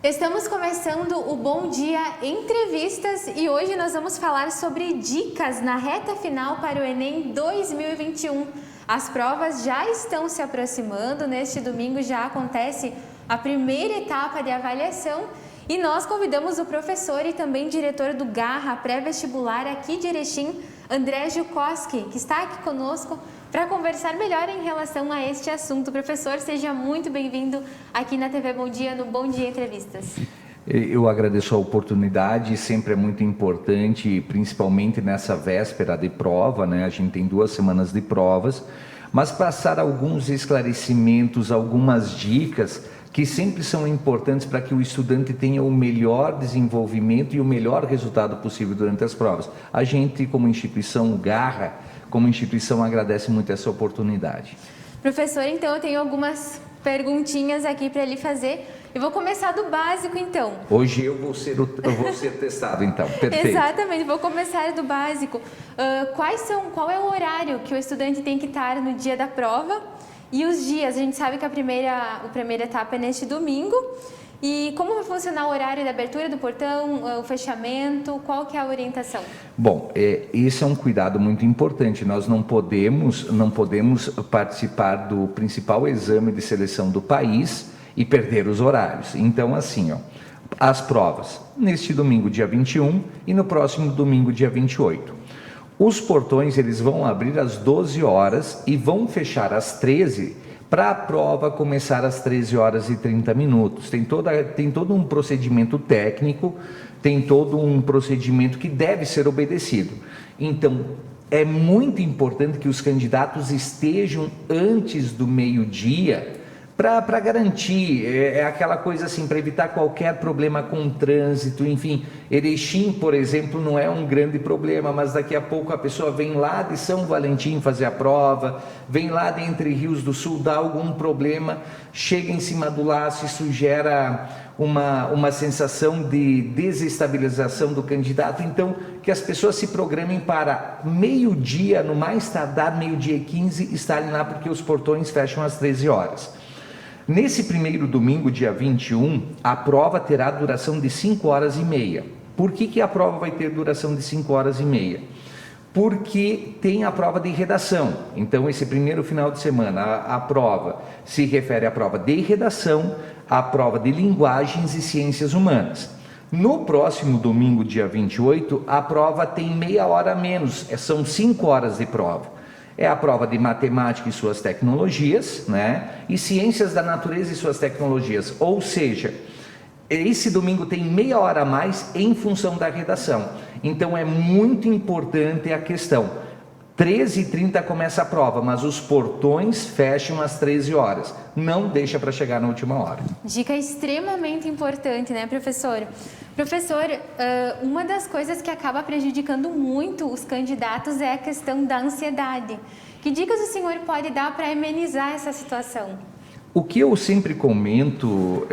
Estamos começando o Bom Dia Entrevistas e hoje nós vamos falar sobre dicas na reta final para o Enem 2021. As provas já estão se aproximando, neste domingo já acontece a primeira etapa de avaliação e nós convidamos o professor e também diretor do Garra Pré-Vestibular aqui de Erechim, André Jukoski, que está aqui conosco para conversar melhor em relação a este assunto. Professor, seja muito bem-vindo aqui na TV Bom Dia, no Bom Dia Entrevistas. Eu agradeço a oportunidade, sempre é muito importante, principalmente nessa véspera de prova, né? A gente tem 2 semanas de provas, mas passar alguns esclarecimentos, algumas dicas que sempre são importantes para que o estudante tenha o melhor desenvolvimento e o melhor resultado possível durante as provas. A gente, como instituição Garra, como instituição, agradece muito essa oportunidade. Professor, então eu tenho algumas perguntinhas aqui para lhe fazer. Eu vou começar do básico, então. Hoje eu vou ser testado, então. Perfeito. Exatamente, vou começar do básico. Qual é o horário que o estudante tem que estar no dia da prova? E os dias? A gente sabe que a primeira etapa é neste domingo. E como vai funcionar o horário da abertura do portão, o fechamento, qual que é a orientação? Bom, esse é um cuidado muito importante. Nós não podemos participar do principal exame de seleção do país e perder os horários. Então, assim, as provas neste domingo, dia 21, e no próximo domingo, dia 28. Os portões eles vão abrir às 12 horas e vão fechar às 13 para a prova começar às 13 horas e 30 minutos. Tem todo um procedimento técnico, tem todo um procedimento que deve ser obedecido. Então, é muito importante que os candidatos estejam antes do meio-dia para garantir, aquela coisa assim, para evitar qualquer problema com o trânsito, enfim. Erechim, por exemplo, não é um grande problema, mas daqui a pouco a pessoa vem lá de São Valentim fazer a prova, vem lá de Entre Rios do Sul, dá algum problema, chega em cima do laço, isso gera uma sensação de desestabilização do candidato. Então, que as pessoas se programem para meio-dia, no mais tardar meio-dia e 15, estarem lá, porque os portões fecham às 13 horas. Nesse primeiro domingo, dia 21, a prova terá duração de 5 horas e meia. Por que a prova vai ter duração de 5 horas e meia? Porque tem a prova de redação. Então, esse primeiro final de semana, a prova se refere à prova de redação, à prova de linguagens e ciências humanas. No próximo domingo, dia 28, a prova tem meia hora a menos, são 5 horas de prova. É a prova de matemática e suas tecnologias, né? E ciências da natureza e suas tecnologias. Ou seja, esse domingo tem meia hora a mais em função da redação. Então é muito importante a questão. 13h30 começa a prova, mas os portões fecham às 13 horas. Não deixa para chegar na última hora. Dica extremamente importante, né, professor? Professor, uma das coisas que acaba prejudicando muito os candidatos é a questão da ansiedade. Que dicas o senhor pode dar para amenizar essa situação? O que eu sempre comento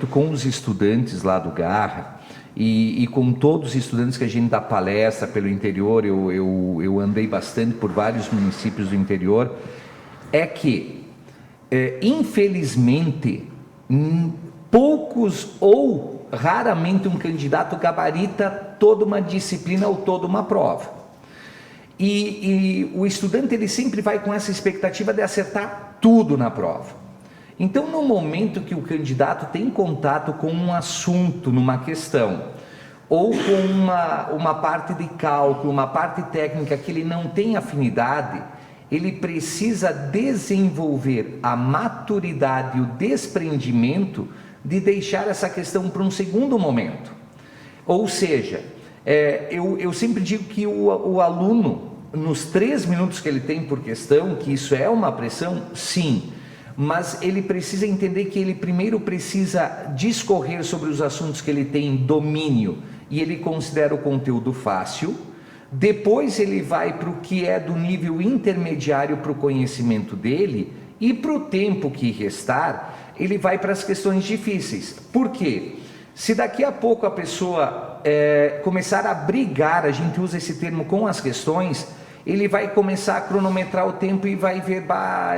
com os estudantes lá do Garra, e com todos os estudantes que a gente dá palestra pelo interior, eu andei bastante por vários municípios do interior, é que, infelizmente, poucos ou raramente um candidato gabarita toda uma disciplina ou toda uma prova. E o estudante ele sempre vai com essa expectativa de acertar tudo na prova. Então, no momento que o candidato tem contato com um assunto, numa questão, ou com uma parte de cálculo, uma parte técnica que ele não tem afinidade, ele precisa desenvolver a maturidade e o desprendimento de deixar essa questão para um segundo momento. Ou seja, eu sempre digo que o aluno, nos 3 minutos que ele tem por questão, que isso é uma pressão, sim, mas ele precisa entender que ele primeiro precisa discorrer sobre os assuntos que ele tem domínio e ele considera o conteúdo fácil. Depois ele vai para o que é do nível intermediário para o conhecimento dele, e para o tempo que restar, ele vai para as questões difíceis. Por quê? Se daqui a pouco a pessoa começar a brigar, a gente usa esse termo, com as questões, ele vai começar a cronometrar o tempo e vai ver,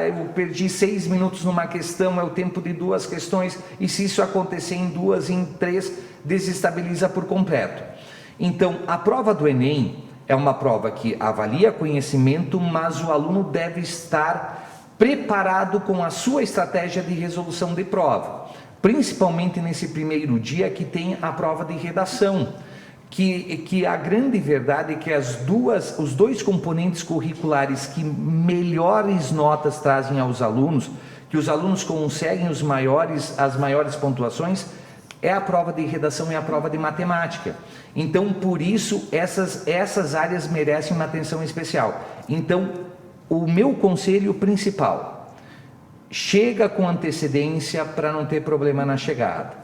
eu perdi 6 minutos numa questão, é o tempo de 2 questões, e se isso acontecer em 2, em 3, desestabiliza por completo. Então, a prova do Enem é uma prova que avalia conhecimento, mas o aluno deve estar preparado com a sua estratégia de resolução de prova, principalmente nesse primeiro dia que tem a prova de redação. Que a grande verdade é que os dois componentes curriculares que melhores notas trazem aos alunos, que os alunos conseguem as maiores pontuações, é a prova de redação e a prova de matemática. Então, por isso, essas áreas merecem uma atenção especial. Então, o meu conselho principal: chega com antecedência para não ter problema na chegada.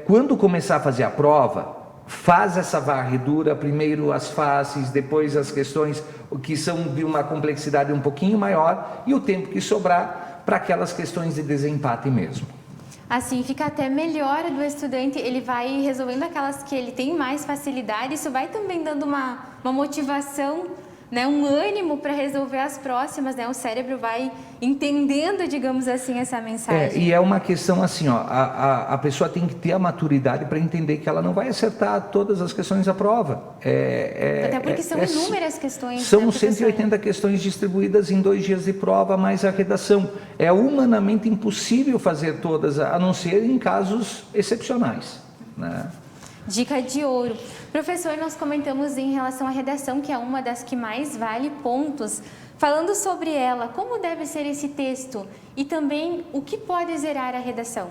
Quando começar a fazer a prova, faz essa varredura, primeiro as faces, depois as questões que são de uma complexidade um pouquinho maior, e o tempo que sobrar para aquelas questões de desempate mesmo. Assim fica até melhor do estudante, ele vai resolvendo aquelas que ele tem mais facilidade, isso vai também dando uma motivação, né, um ânimo para resolver as próximas, né? O cérebro vai entendendo, digamos assim, essa mensagem. E é uma questão assim, a pessoa tem que ter a maturidade para entender que ela não vai acertar todas as questões da prova. Até porque são inúmeras questões. São, né, 180 questões distribuídas em 2 dias de prova, mais a redação. É humanamente impossível fazer todas, a não ser em casos excepcionais, né? Dica de ouro. Professor, nós comentamos em relação à redação, que é uma das que mais vale pontos. Falando sobre ela, como deve ser esse texto e também o que pode zerar a redação?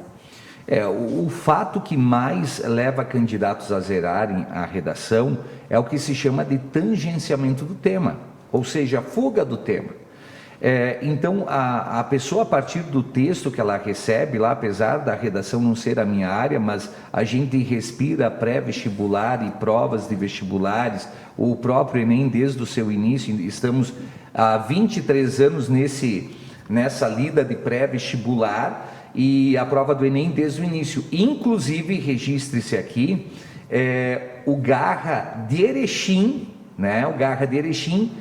O fato que mais leva candidatos a zerarem a redação é o que se chama de tangenciamento do tema, ou seja, fuga do tema. Então, a pessoa, a partir do texto que ela recebe lá, apesar da redação não ser a minha área, mas a gente respira pré-vestibular e provas de vestibulares, o próprio Enem desde o seu início, estamos há 23 anos nessa lida de pré-vestibular, e a prova do Enem desde o início. Inclusive, registre-se aqui, o Garra de Erechim, né? O Garra de Erechim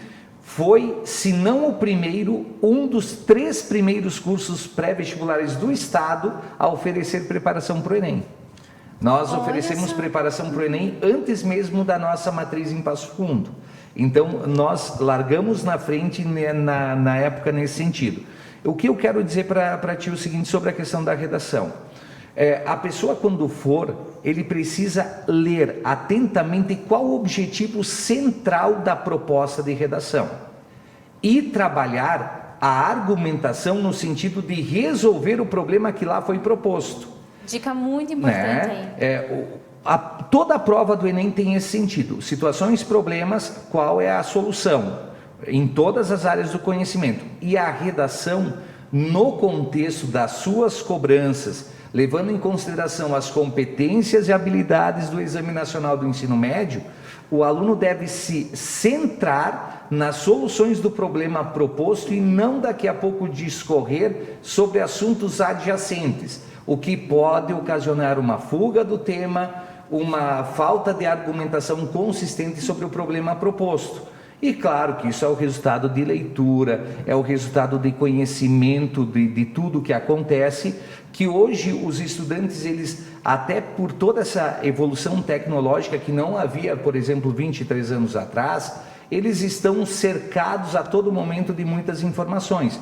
foi, se não o primeiro, um dos 3 primeiros cursos pré-vestibulares do Estado a oferecer preparação para o Enem. Nós oferecemos preparação para o Enem antes mesmo da nossa matriz em Passo Fundo. Então, nós largamos na frente na época nesse sentido. O que eu quero dizer para ti é o seguinte sobre a questão da redação. A pessoa, quando for, ele precisa ler atentamente qual o objetivo central da proposta de redação e trabalhar a argumentação no sentido de resolver o problema que lá foi proposto. Dica muito importante aí. Toda a prova do Enem tem esse sentido. Situações, problemas, qual é a solução? Em todas as áreas do conhecimento. E a redação, no contexto das suas cobranças, levando em consideração as competências e habilidades do Exame Nacional do Ensino Médio, o aluno deve se centrar nas soluções do problema proposto e não daqui a pouco discorrer sobre assuntos adjacentes, o que pode ocasionar uma fuga do tema, uma falta de argumentação consistente sobre o problema proposto. E claro que isso é o resultado de leitura, é o resultado de conhecimento de tudo que acontece, que hoje os estudantes, eles, até por toda essa evolução tecnológica que não havia, por exemplo, 23 anos atrás, eles estão cercados a todo momento de muitas informações.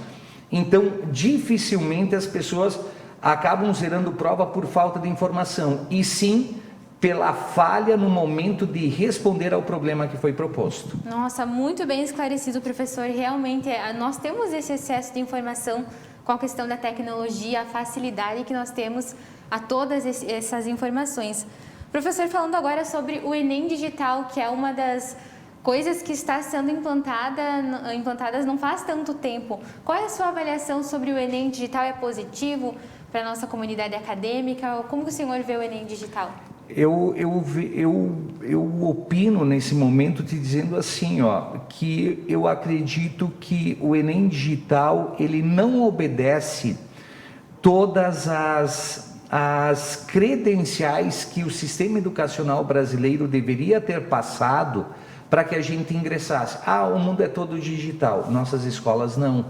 Então, dificilmente as pessoas acabam zerando prova por falta de informação, e sim pela falha no momento de responder ao problema que foi proposto. Nossa, muito bem esclarecido, professor. Realmente, nós temos esse excesso de informação com a questão da tecnologia, a facilidade que nós temos a todas essas informações. Professor, falando agora sobre o Enem Digital, que é uma das coisas que está sendo implantadas não faz tanto tempo. Qual é a sua avaliação sobre o Enem Digital? É positivo para a nossa comunidade acadêmica? Como que o senhor vê o Enem Digital? Eu opino nesse momento te dizendo assim, que eu acredito que o Enem Digital, ele não obedece todas as credenciais que o sistema educacional brasileiro deveria ter passado para que a gente ingressasse. O mundo é todo digital, nossas escolas não.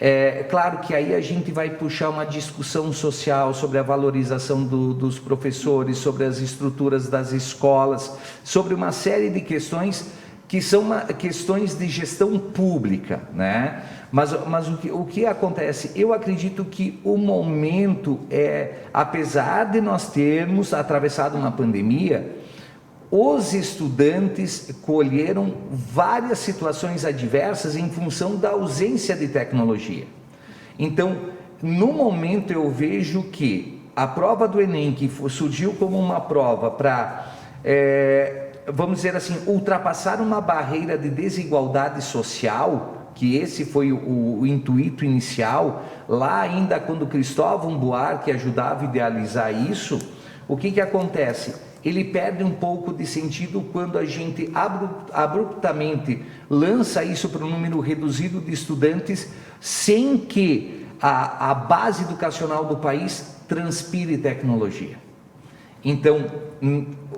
É claro que aí a gente vai puxar uma discussão social sobre a valorização dos professores, sobre as estruturas das escolas, sobre uma série de questões que são questões de gestão pública, né? Mas o que acontece? Eu acredito que o momento apesar de nós termos atravessado uma pandemia, os estudantes colheram várias situações adversas em função da ausência de tecnologia. Então, no momento eu vejo que a prova do Enem, que surgiu como uma prova para, vamos dizer assim, ultrapassar uma barreira de desigualdade social, que esse foi o intuito inicial, lá ainda quando Cristóvão Buarque ajudava a idealizar isso, o que acontece? Ele perde um pouco de sentido quando a gente abruptamente lança isso para um número reduzido de estudantes, sem que a base educacional do país transpire tecnologia. Então,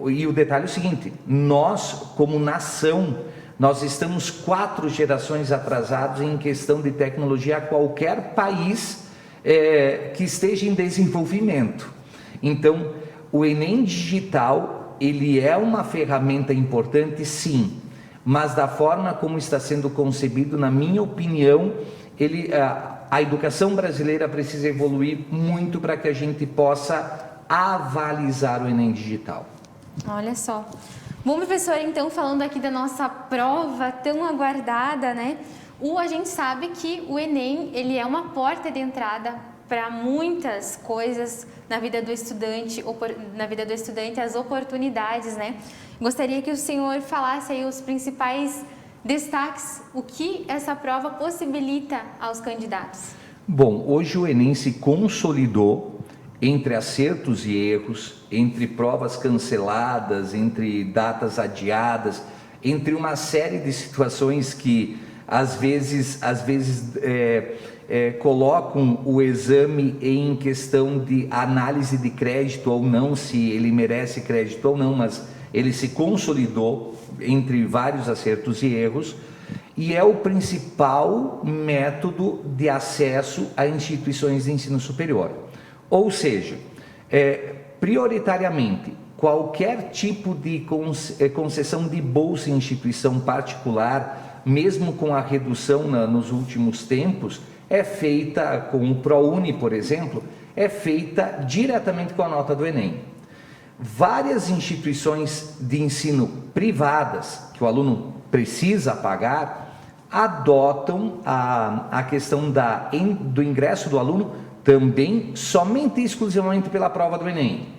e o detalhe é o seguinte, nós como nação, nós estamos 4 gerações atrasados em questão de tecnologia a qualquer país que esteja em desenvolvimento. Então, o Enem digital, ele é uma ferramenta importante, sim, mas da forma como está sendo concebido, na minha opinião, a educação brasileira precisa evoluir muito para que a gente possa avalizar o Enem digital. Olha só. Bom, professor, então, falando aqui da nossa prova tão aguardada, né? A gente sabe que o Enem, ele é uma porta de entrada para muitas coisas na vida do estudante, as oportunidades, né? Gostaria que o senhor falasse aí os principais destaques, o que essa prova possibilita aos candidatos. Bom, hoje o Enem se consolidou entre acertos e erros, entre provas canceladas, entre datas adiadas, entre uma série de situações que às vezes colocam o exame em questão de análise de crédito ou não, se ele merece crédito ou não, mas ele se consolidou entre vários acertos e erros e é o principal método de acesso a instituições de ensino superior. Ou seja, prioritariamente, qualquer tipo de concessão de bolsa em instituição particular, mesmo com a redução nos últimos tempos, é feita com o ProUni, por exemplo, é feita diretamente com a nota do Enem. Várias instituições de ensino privadas, que o aluno precisa pagar, adotam a questão do ingresso do aluno também somente e exclusivamente pela prova do Enem.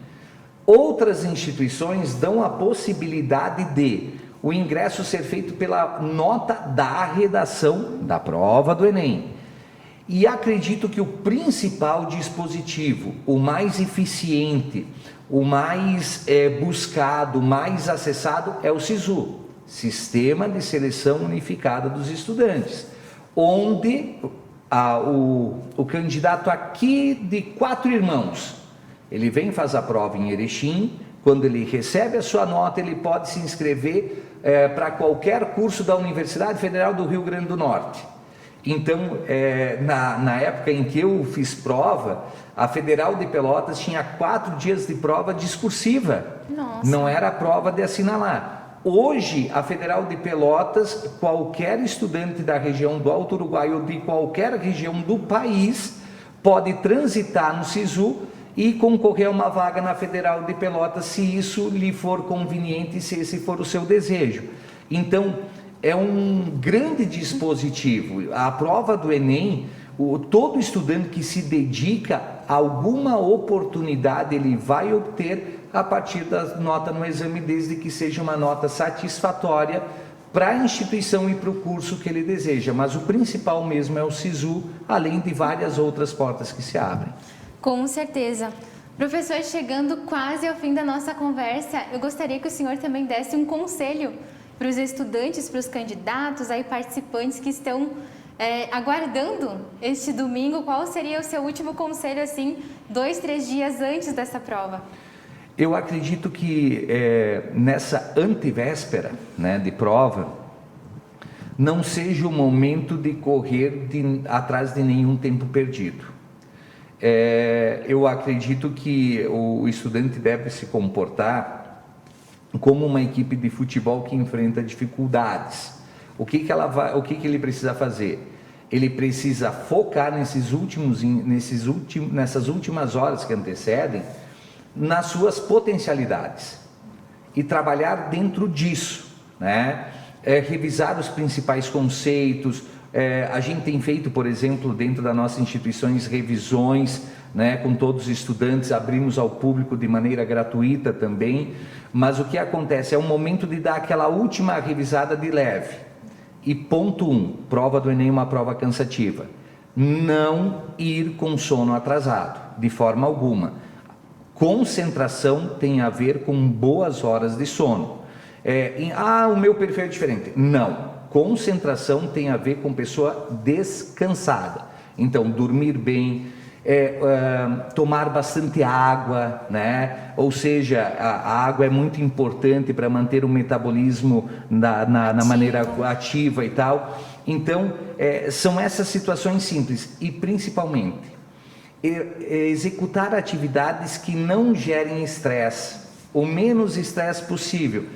Outras instituições dão a possibilidade de o ingresso ser feito pela nota da redação da prova do Enem. E acredito que o principal dispositivo, o mais eficiente, o mais buscado, o mais acessado é o SISU, Sistema de Seleção Unificada dos Estudantes, onde o candidato aqui de 4 irmãos, ele vem, faz a prova em Erechim, quando ele recebe a sua nota, ele pode se inscrever para qualquer curso da Universidade Federal do Rio Grande do Norte. Então, na época em que eu fiz prova, a Federal de Pelotas tinha 4 dias de prova discursiva. Nossa. Não era a prova de assinalar. Hoje, a Federal de Pelotas, qualquer estudante da região do Alto Uruguai ou de qualquer região do país pode transitar no SISU e concorrer a uma vaga na Federal de Pelotas, se isso lhe for conveniente, se esse for o seu desejo. Então, é um grande dispositivo. A prova do Enem, todo estudante que se dedica a alguma oportunidade, ele vai obter a partir da nota no exame, desde que seja uma nota satisfatória para a instituição e para o curso que ele deseja. Mas o principal mesmo é o SISU, além de várias outras portas que se abrem. Com certeza. Professor, chegando quase ao fim da nossa conversa, eu gostaria que o senhor também desse um conselho para os estudantes, para os candidatos, aí participantes que estão aguardando este domingo. Qual seria o seu último conselho, assim, 2, 3 dias antes dessa prova? Eu acredito que nessa antevéspera, né, de prova, não seja o momento de correr atrás de nenhum tempo perdido. Eu acredito que o estudante deve se comportar como uma equipe de futebol que enfrenta dificuldades. O que ele precisa fazer? Ele precisa focar nessas últimas horas que antecedem, nas suas potencialidades e trabalhar dentro disso, né? Revisar os principais conceitos. A gente tem feito, por exemplo, dentro das nossas instituições, revisões, né, com todos os estudantes, abrimos ao público de maneira gratuita também, mas o que acontece é o momento de dar aquela última revisada de leve. E ponto 1, prova do Enem é uma prova cansativa. Não ir com sono atrasado, de forma alguma. Concentração tem a ver com boas horas de sono. O meu perfil é diferente. Não. Concentração tem a ver com pessoa descansada. Então, dormir bem, tomar bastante água, né? Ou seja, a água é muito importante para manter o metabolismo na maneira ativa e tal. Então, são essas situações simples e, principalmente, executar atividades que não gerem estresse, o menos estresse possível,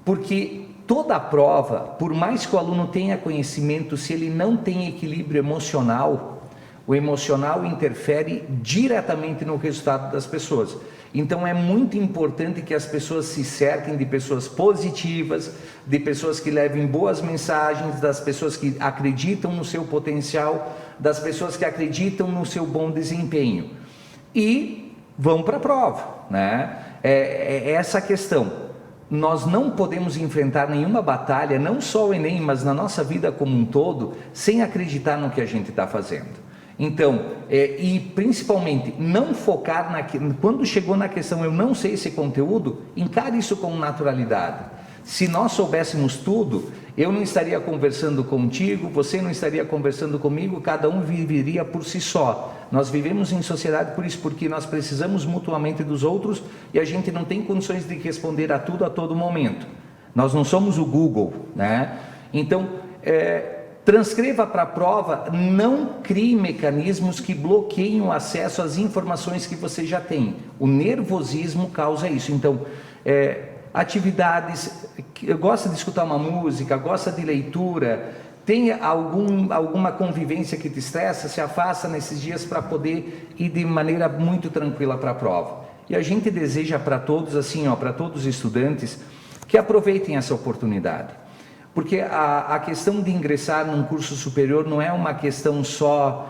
porque toda a prova, por mais que o aluno tenha conhecimento, se ele não tem equilíbrio emocional, o emocional interfere diretamente no resultado das pessoas. Então é muito importante que as pessoas se cerquem de pessoas positivas, de pessoas que levem boas mensagens, das pessoas que acreditam no seu potencial, das pessoas que acreditam no seu bom desempenho. E vão para a prova, né? É essa a questão. Nós não podemos enfrentar nenhuma batalha, não só o Enem, mas na nossa vida como um todo, sem acreditar no que a gente está fazendo. Então, e principalmente, não focar quando chegou na questão, eu não sei esse conteúdo, encare isso com naturalidade. Se nós soubéssemos tudo, eu não estaria conversando contigo, você não estaria conversando comigo, cada um viveria por si só. Nós vivemos em sociedade por isso, porque nós precisamos mutuamente dos outros e a gente não tem condições de responder a tudo a todo momento. Nós não somos o Google, né? Então, transcreva para a prova, não crie mecanismos que bloqueiem o acesso às informações que você já tem. O nervosismo causa isso. Então, atividades, gosta de escutar uma música, gosta de leitura, tem alguma convivência que te estressa, se afasta nesses dias para poder ir de maneira muito tranquila para a prova. E a gente deseja para todos, assim, para todos os estudantes, que aproveitem essa oportunidade. Porque a questão de ingressar num curso superior não é uma questão só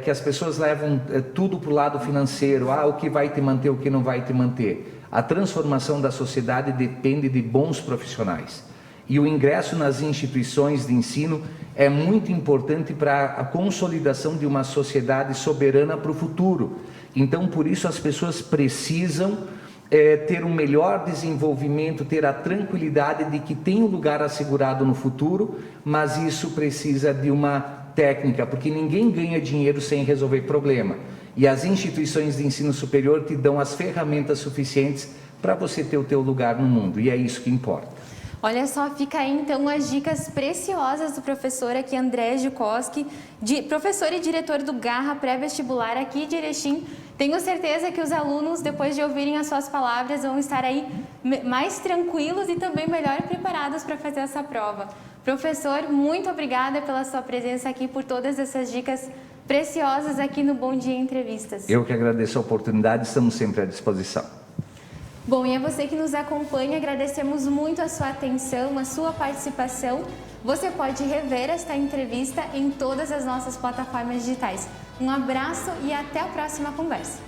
que as pessoas levam tudo para o lado financeiro, o que vai te manter, o que não vai te manter. A transformação da sociedade depende de bons profissionais. E o ingresso nas instituições de ensino é muito importante para a consolidação de uma sociedade soberana para o futuro. Então, por isso, as pessoas precisam ter um melhor desenvolvimento, ter a tranquilidade de que tem um lugar assegurado no futuro, mas isso precisa de uma técnica, porque ninguém ganha dinheiro sem resolver problema. E as instituições de ensino superior te dão as ferramentas suficientes para você ter o teu lugar no mundo, e é isso que importa. Olha só, fica aí então as dicas preciosas do professor aqui, André Jukoski, professor e diretor do Garra Pré-Vestibular aqui de Erechim. Tenho certeza que os alunos, depois de ouvirem as suas palavras, vão estar aí mais tranquilos e também melhor preparados para fazer essa prova. Professor, muito obrigada pela sua presença aqui, por todas essas dicas preciosas aqui no Bom Dia Entrevistas. Eu que agradeço a oportunidade, estamos sempre à disposição. Bom, e a você que nos acompanha, agradecemos muito a sua atenção, a sua participação. Você pode rever esta entrevista em todas as nossas plataformas digitais. Um abraço e até a próxima conversa.